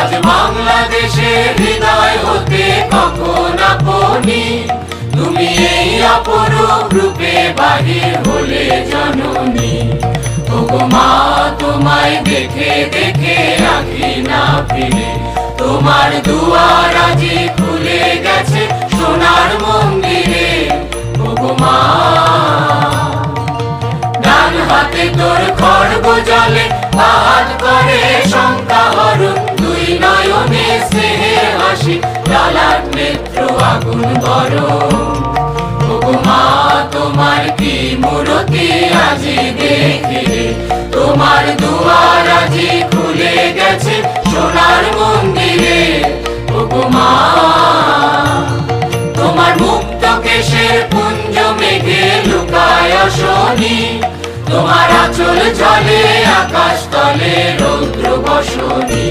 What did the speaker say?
আজ বাংলাদেশের হৃদয় হতে কখন আপনি তুমি এই অপরূপ রূপে বাহির হলে জননী। ওগো মা তোমায় দেখে দেখে আঁখি না ফিরে, তোমার দুয়ার আজি খুলে গেছে সোনার মন্দিরে। ওগো মা ডান হাতে তোর খড়গ জলে, হাত করে শঙ্কা হরণ, দুই নয়নে স্নেহের হাসি, লালাট নেত্র আগুন গরম। ওগো মা তোমার কি মূরতি আজি দেখি রে, তোমার দুয়ার আজি খুলে গেছে সোনার মন্দিরে। ওগো মা তোমার মুক্ত কেশের পুঞ্জ মেঘে লুকায় শনি, তোমার আঁচল জলে আকাশ তলে রৌদ্র বসনি।